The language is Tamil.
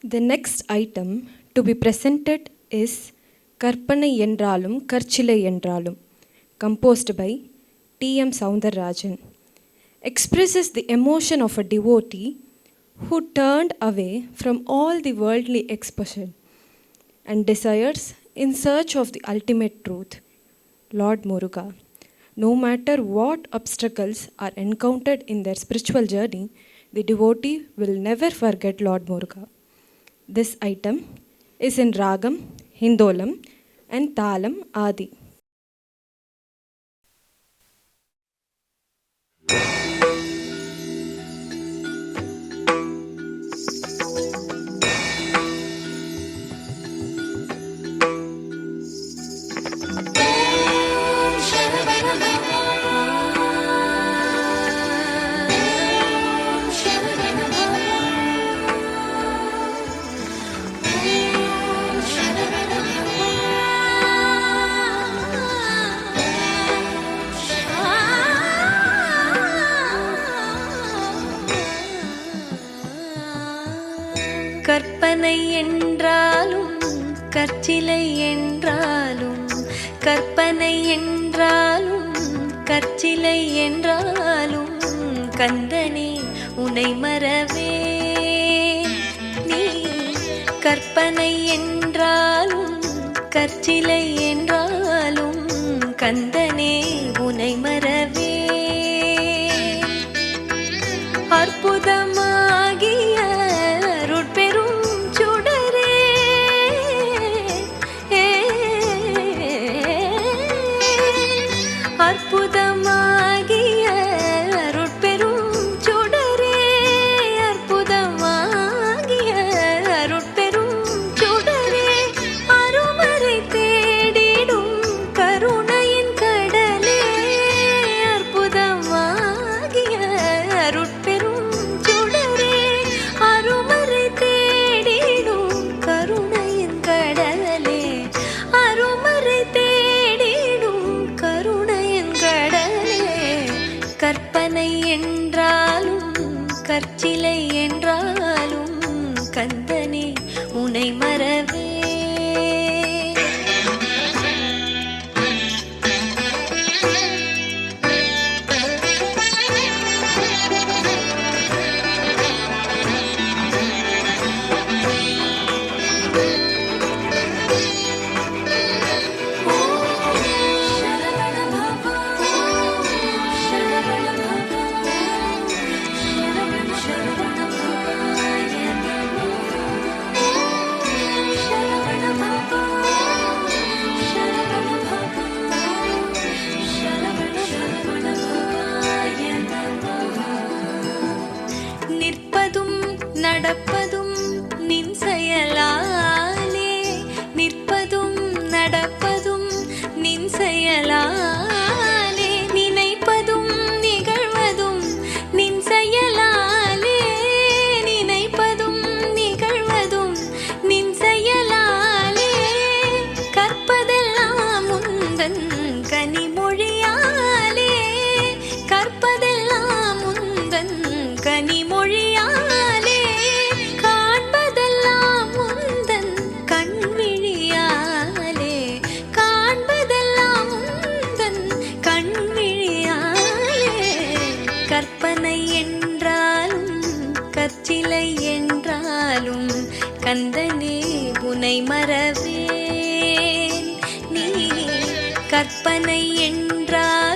The next item to be presented is Karpanai Endralum Karchilai Endralum, composed by T.M. Soundararajan. Expresses the emotion of a devotee who turned away from all the worldly expression and desires in search of the ultimate truth, Lord Muruga. No matter what obstacles are encountered in their spiritual journey, the devotee will never forget Lord Muruga. This item is in Ragam, Hindolam and Talam Adi. கற்பனை என்றாலும் கற்சிலை என்றாலும், கற்பனை என்றாலும் கற்சிலை என்றாலும், கந்தனே உனை மறவே நீ. கற்பனை என்றாலும் கற்சிலை என்றாலும், கந்தனே உனை மறவே. அற்புதமாகிய அருட்பெரும் சுடரே, அற்புதமாகிய அருட்பெரும் சுடரே, அற்புதமாகிய அருட்பெரும் சுடரே, அருமறை தேடிடும் கருணையின் கடலே, அற்புதமாகிய அருட்பெரும் சுடரே, அருமறை தேடிடும் கருணையின் கடலே, அருமறை தேடிடும் கருணையின் கடலே. கற்பனை என்றாலும் கற்சிலை என்றாலும், கந்தனே உனை மறவே. நிற்பதும் நடப்பதும் நின் செயலாலே, நிற்பதும் நடப்பதும் நின் செயலாலே, நினைப்பதும் நிகழ்வதும் நின் செயலாலே, நினைப்பதும் நிகழ்வதும் நின் செயலாலே, கற்பதெல்லாம் உந்தன் கனிமொழியாலே, கற்பதெல்லாம் உந்தன் கனிமொழியாலே, காண்பதெல்லாம் உந்தன் கண்விழியாலே, காண்பதெல்லாம் உந்தன் கண்விழியாலே. கற்பனை என்றாலும் கற்சிலை என்றாலும், கந்தனே உனை மறவேன் நீ. கற்பனை என்றாலும்